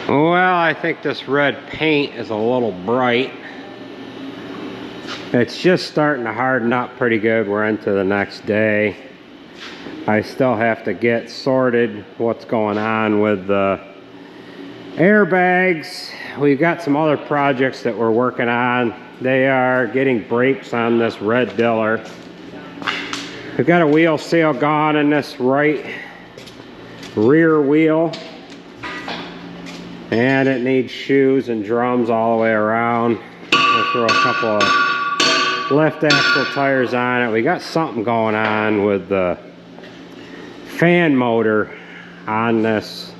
Well, I think this red paint is a little bright. It's just starting to harden up pretty good. We're into the next day. I still have to get sorted what's going on with the airbags. We've got some other projects that we're working on. They are getting brakes on this red diller. We've got a wheel seal gone in this right rear wheel. And it needs shoes and drums all the way around. We'll throw a couple of left axle tires on it. We got something going on with the fan motor on this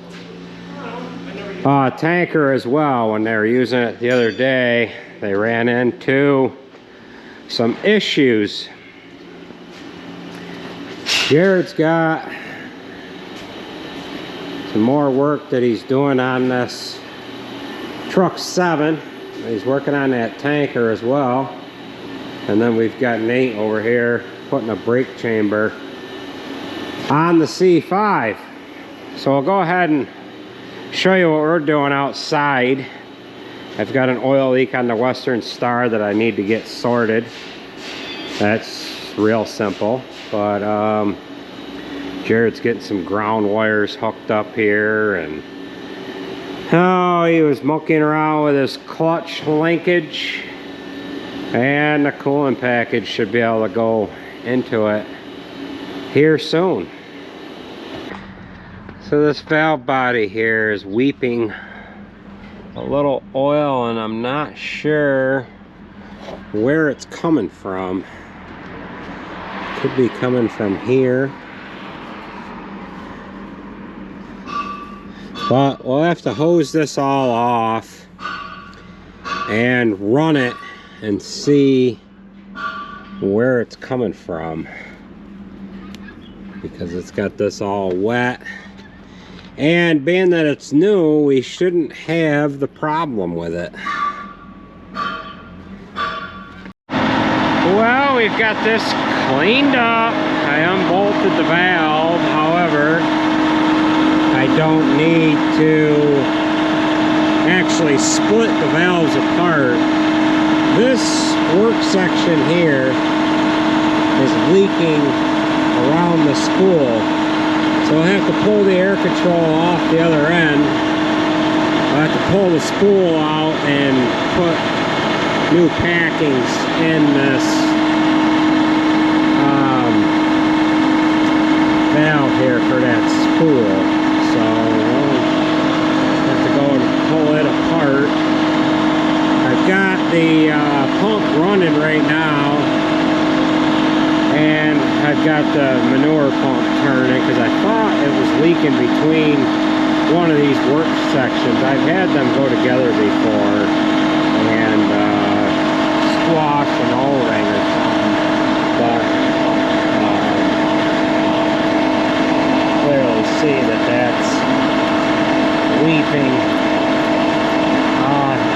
tanker as well. When they were using it the other day, they ran into some issues. Jared's got some more work that he's doing on this truck 7. He's working on that tanker as well. And then we've got Nate over here putting a brake chamber on the C5. So I'll go ahead and show you what we're doing outside. I've got an oil leak on the Western Star that I need to get sorted. That's real simple, but Jared's getting some ground wires hooked up here, and he was monkeying around with his clutch linkage, and the coolant package should be able to go into it here soon. So this valve body here is weeping a little oil, and I'm not sure where it's coming from. Could be coming from here. But we'll have to hose this all off and run it and see where it's coming from, because it's got this all wet. And being that it's new, we shouldn't have the problem with it. Well, we've got this cleaned up. I unbolted the valve, however, I don't need to actually split the valves apart. This work section here is leaking around the spool, so I'll have to pull the air control off the other end. I'll have to pull the spool out and put new packings in this valve here for that spool. So we'll have to go and pull it apart. I've got the pump running right now, and I've got the manure pump turning because I thought it was leaking between one of these work sections. I've had them go together before and squash an O-ring or something, but clearly see that that's weeping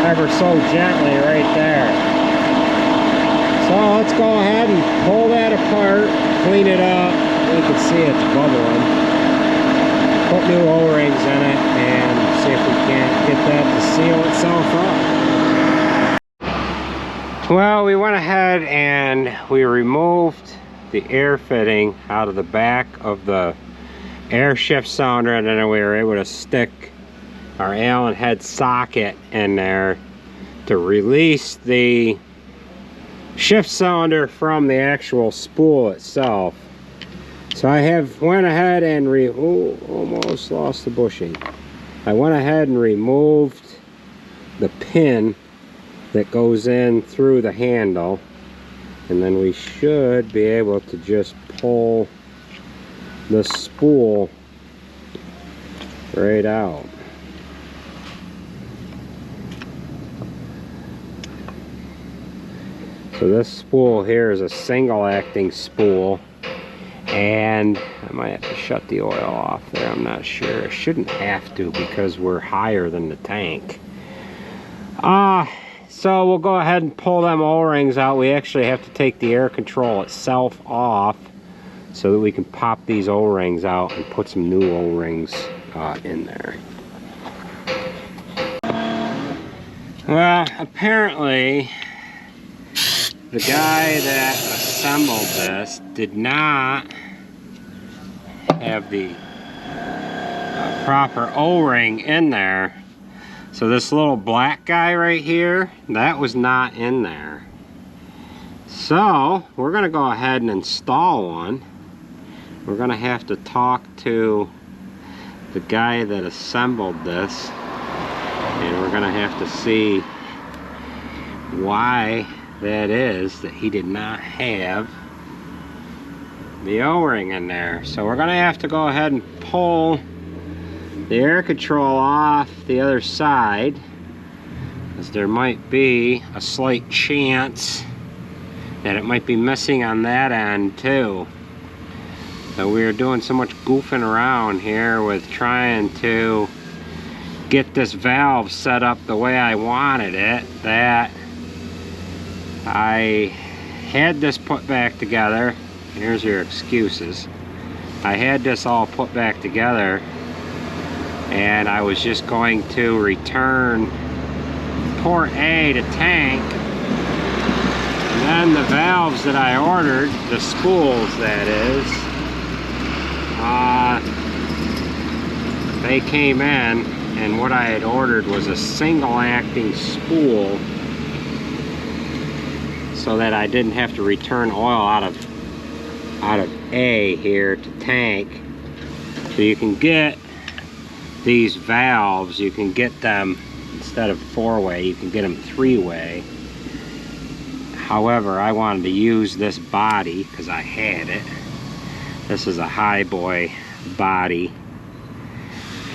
ever so gently right there. So let's go ahead and pull that apart, clean it up. You can see it's bubbling. Put new O-rings in it and see if we can't get that to seal itself up. Well, we went ahead and we removed the air fitting out of the back of the air shift cylinder, and then we were able to stick our Allen head socket in there to release the shift cylinder from the actual spool itself. So I have went ahead and almost lost the bushing. I went ahead and removed the pin that goes in through the handle, and then we should be able to just pull the spool right out. So this spool here is a single acting spool, and I might have to shut the oil off there. I'm not sure. I shouldn't have to because we're higher than the tank. So we'll go ahead and pull them O-rings out. We actually have to take the air control itself off so that we can pop these O-rings out and put some new O-rings in there. Well, apparently the guy that assembled this did not have the proper O-ring in there. So this little black guy right here, that was not in there. So we're gonna go ahead and install one. We're gonna have to talk to the guy that assembled this, and we're gonna have to see why that is that he did not have the O-ring in there. So we're gonna have to go ahead and pull the air control off the other side, because there might be a slight chance that it might be missing on that end too. So we were doing so much goofing around here with trying to get this valve set up the way I wanted it, that I had this put back together. Here's your excuses. I had this all put back together, and I was just going to return port A to tank, and then the valves that I ordered, the spools that is, they came in, and what I had ordered was a single acting spool so that I didn't have to return oil out of A here to tank. So you can get these valves, you can get them, instead of 4-way, you can get them 3-way. However, I wanted to use this body because I had it. This is a high boy body,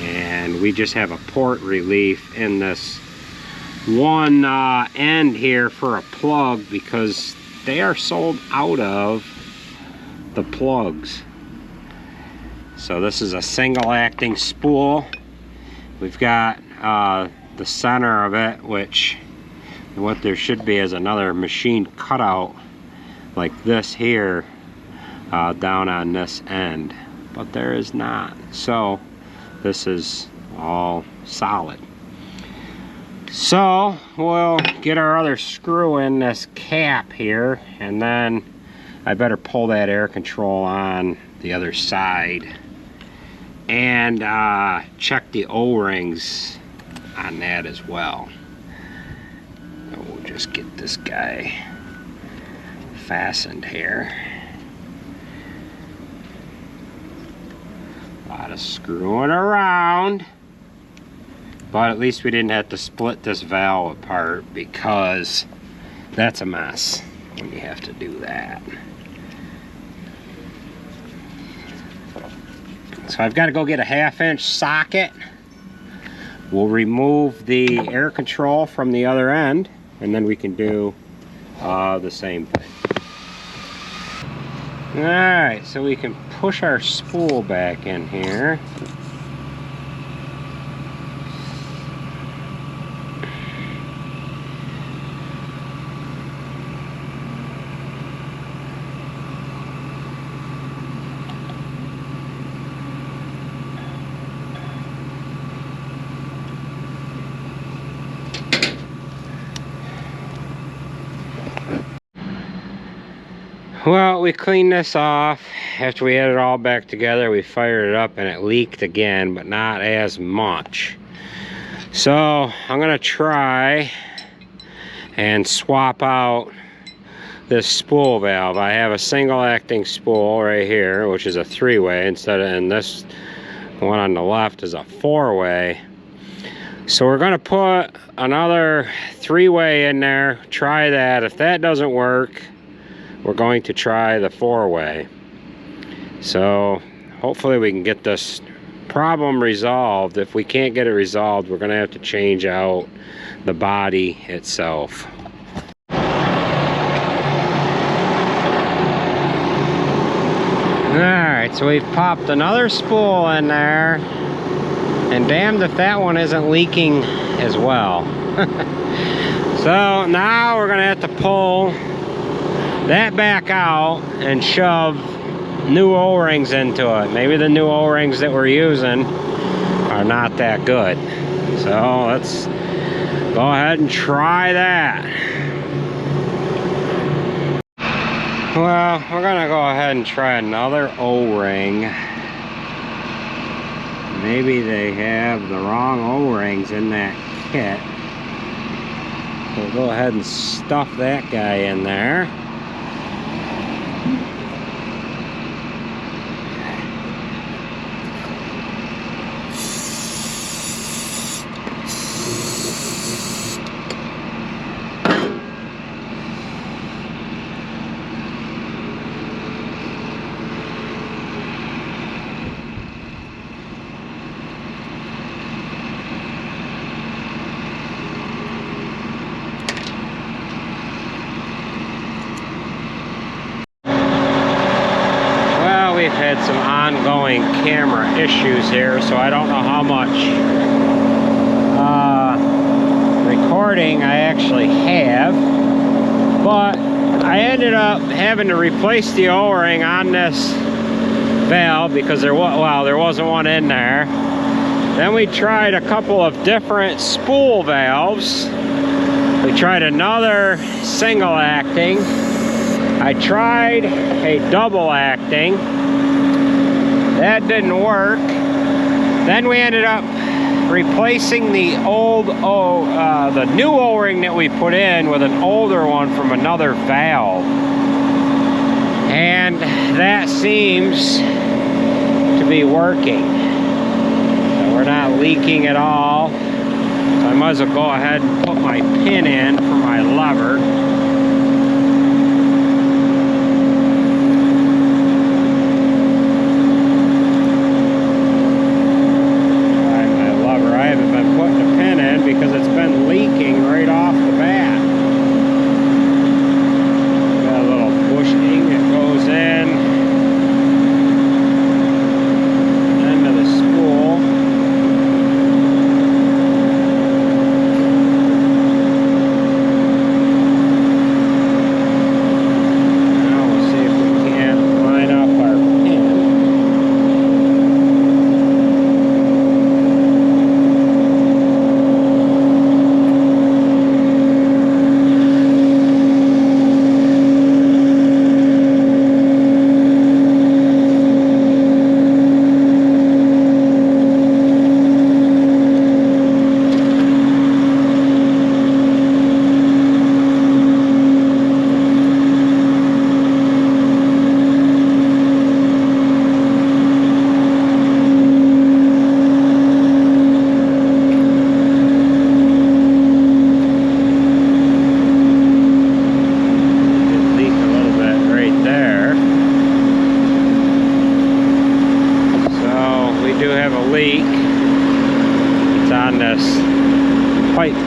and we just have a port relief in this one end here for a plug, because they are sold out of the plugs. So this is a single acting spool. We've got the center of it, which what there should be is another machine cutout like this here down on this end, but there is not. So this is all solid. So we'll get our other screw in this cap here, and then I better pull that air control on the other side and check the O-rings on that as well. And we'll just get this guy fastened here. A lot of screwing around, but at least we didn't have to split this valve apart, because that's a mess when you have to do that. So I've got to go get a 1/2-inch socket. We'll remove the air control from the other end, and then we can do the same thing. Alright, so we can push our spool back in here. Well, we cleaned this off. After we had it all back together, we fired it up and it leaked again, but not as much. So I'm gonna try and swap out this spool valve. I have a single acting spool right here, which is a 3-way and this one on the left is a 4-way. So we're gonna put another 3-way in there, try that. If that doesn't work, we're going to try the 4-way. So hopefully we can get this problem resolved. If we can't get it resolved, we're going to have to change out the body itself. Alright, so we've popped another spool in there, and damned if that one isn't leaking as well. So now we're going to have to pull that back out and shove new O-rings into it. Maybe the new O-rings that we're using are not that good. So let's go ahead and try that. Well, we're gonna go ahead and try another O-ring. Maybe they have the wrong O-rings in that kit. We'll go ahead and stuff that guy in there. We've had some ongoing camera issues here, so I don't know how much recording I actually have, but I ended up having to replace the O-ring on this valve because there wasn't one in there. Then we tried a couple of different spool valves. We tried another single acting. I tried a double acting. That didn't work. Then we ended up replacing the the new O-ring that we put in with an older one from another valve. And that seems to be working. So we're not leaking at all. So I might as well go ahead and put my pin in for my lever. Because it's been leaking right off the bat. Got a little bushing that goes in into the spool. Now we'll see if we can line up our pin.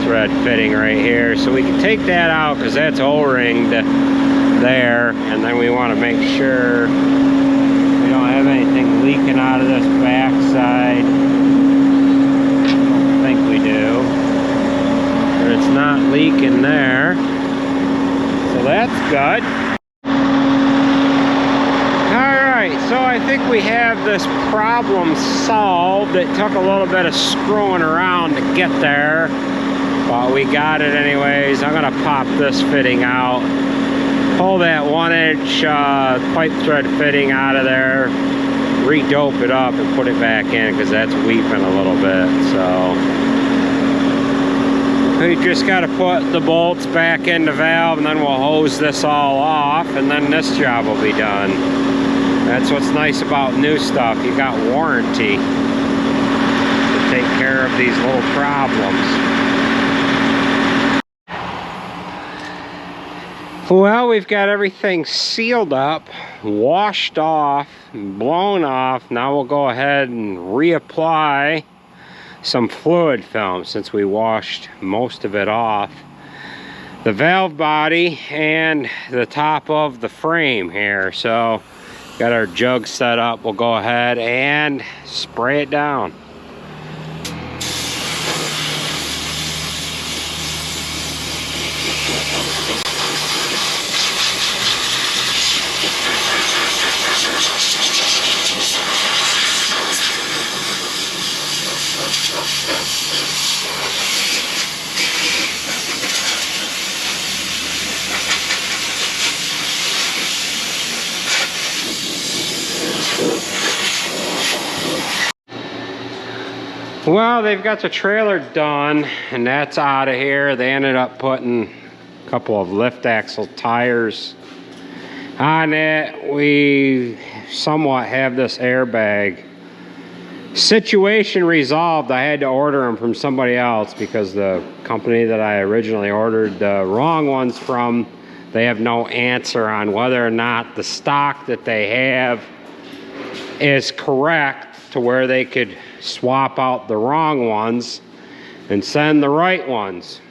Thread fitting right here, so we can take that out because that's O-ringed there, and then we want to make sure we don't have anything leaking out of this back side. I don't think we do, but it's not leaking there, so that's good. Alright, so I think we have this problem solved. It took a little bit of screwing around to get there. Well, we got it anyways. I'm gonna pop this fitting out, pull that 1-inch pipe thread fitting out of there, re-dope it up and put it back in because that's weeping a little bit. So we just got to put the bolts back in the valve, and then we'll hose this all off, and then this job will be done. That's what's nice about new stuff. You got warranty to take care of these little problems. Well, we've got everything sealed up, washed off, blown off. Now we'll go ahead and reapply some fluid film since we washed most of it off. The valve body and the top of the frame here. So, got our jug set up. We'll go ahead and spray it down. Well, they've got the trailer done, and that's out of here. They ended up putting a couple of lift axle tires on it. We somewhat have this airbag. Situation resolved. I had to order them from somebody else because the company that I originally ordered the wrong ones from, they have no answer on whether or not the stock that they have is correct to where they could swap out the wrong ones and send the right ones.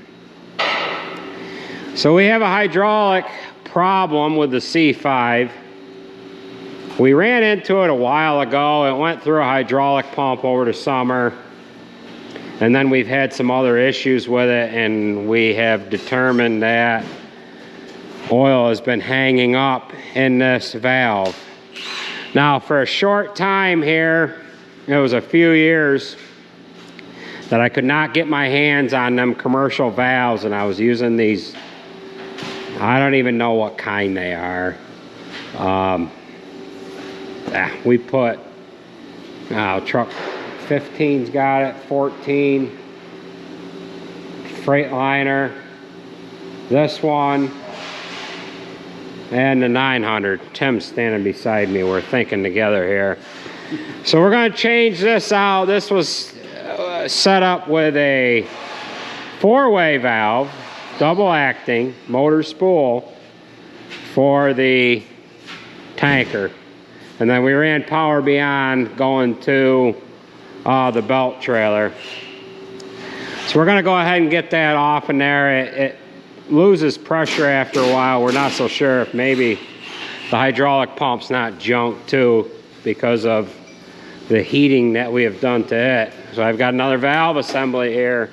So we have a hydraulic problem with the C5. We ran into it a while ago. It went through a hydraulic pump over the summer, and then we've had some other issues with it, and we have determined that oil has been hanging up in this valve. Now, for a short time here, it was a few years that I could not get my hands on them commercial valves, and I was using these, I don't even know what kind they are. We put, truck 15's got it, 14, Freightliner, this one, and the 900. Tim's standing beside me. We're thinking together here. So we're going to change this out. This was set up with a 4-way valve, double acting, motor spool for the tanker. And then we ran power beyond going to the belt trailer. So we're going to go ahead and get that off in there. It loses pressure after a while. We're not so sure if maybe the hydraulic pump's not junk too because of the heating that we have done to it. So I've got another valve assembly here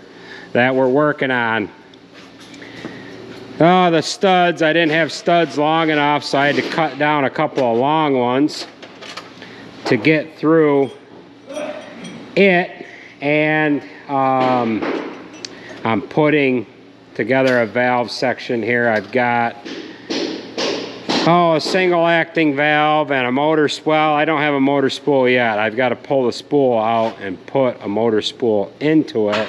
that we're working on. Oh, the studs, I didn't have studs long enough, so I had to cut down a couple of long ones to get through it. And I'm putting together a valve section here. I've got a single acting valve and a motor spool. I don't have a motor spool yet. I've got to pull the spool out and put a motor spool into it,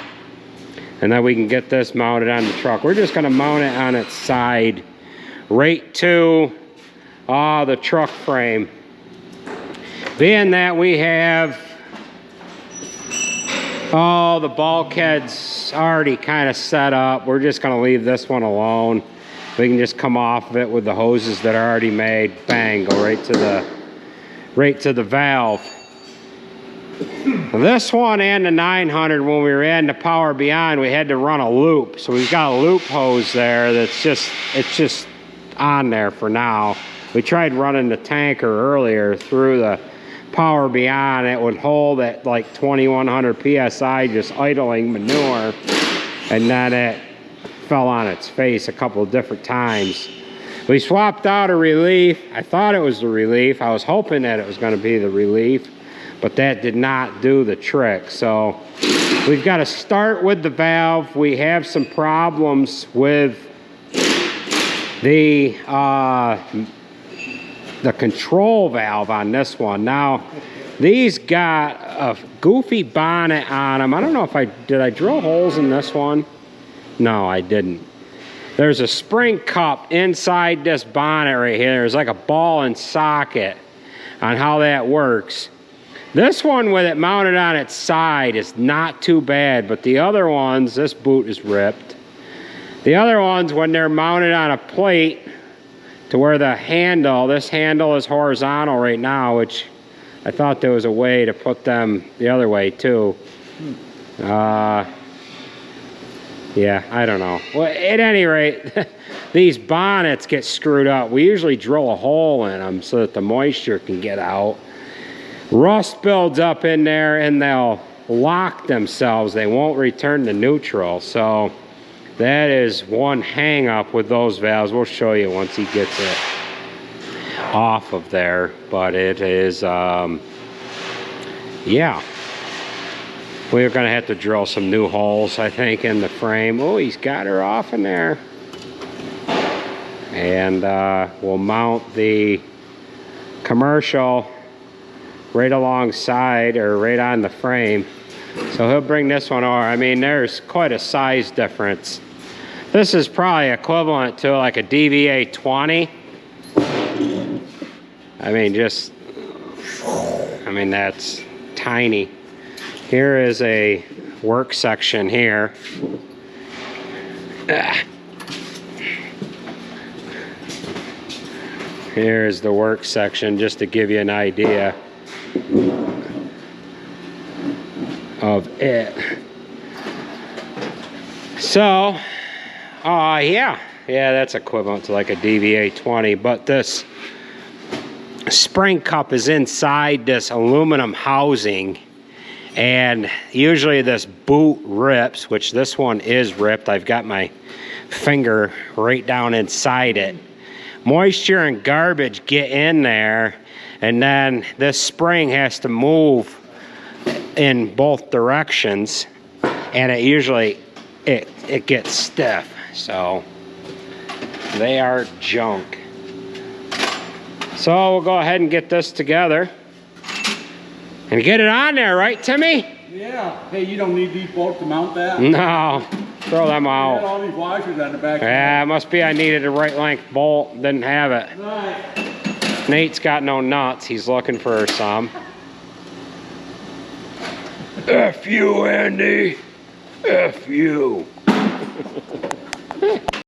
and then we can get this mounted on the truck. We're just going to mount it on its side right to the truck frame. Being that we have all the bulkheads already kind of set up, we're just going to leave this one alone. We can just come off of it with the hoses that are already made. Bang, go right to the valve. This one and the 900, when we ran the power beyond, we had to run a loop. So we've got a loop hose there that's just on there for now. We tried running the tanker earlier through the power beyond. It would hold at like 2100 psi, just idling manure, and then it fell on its face a couple of different times. We swapped out a relief. I thought it was the relief. I was hoping that it was going to be the relief, but that did not do the trick. So we've got to start with the valve. We have some problems with the control valve on this one. Now, these got a goofy bonnet on them. I don't know if did I drill holes in this one? No, I didn't. There's a spring cup inside this bonnet right here. There's like a ball and socket on how that works. This one with it mounted on its side is not too bad, but the other ones, this boot is ripped. The other ones, when they're mounted on a plate to where the handle, this handle is horizontal right now, which I thought there was a way to put them the other way too. Yeah, I don't know. Well, at any rate, these bonnets get screwed up. We usually drill a hole in them so that the moisture can get out. Rust builds up in there and they'll lock themselves. They won't return to neutral. So that is one hang up with those valves. We'll show you once he gets it off of there. But it is, yeah. We're going to have to drill some new holes, I think, in the frame. Oh, he's got her off in there. And we'll mount the commercial right alongside or right on the frame. So he'll bring this one over. I mean, there's quite a size difference. This is probably equivalent to like a DVA 20. I mean, that's tiny. Here is a work section here. Here's the work section, just to give you an idea of it. So, yeah, that's equivalent to like a DVA 20, but this spring cup is inside this aluminum housing, and usually this boot rips, which this one is ripped. I've got my finger right down inside it. Moisture and garbage get in there, and then this spring has to move in both directions, and it usually it gets stiff. So they are junk. So we'll go ahead and get this together and get it on there, right, Timmy? Yeah. Hey, you don't need these bolts to mount that? No. Throw them out. You got all these washers on the back. Yeah, it must be I needed a right length bolt. Didn't have it. Right. Nate's got no nuts. He's looking for some. F you, Andy. F you.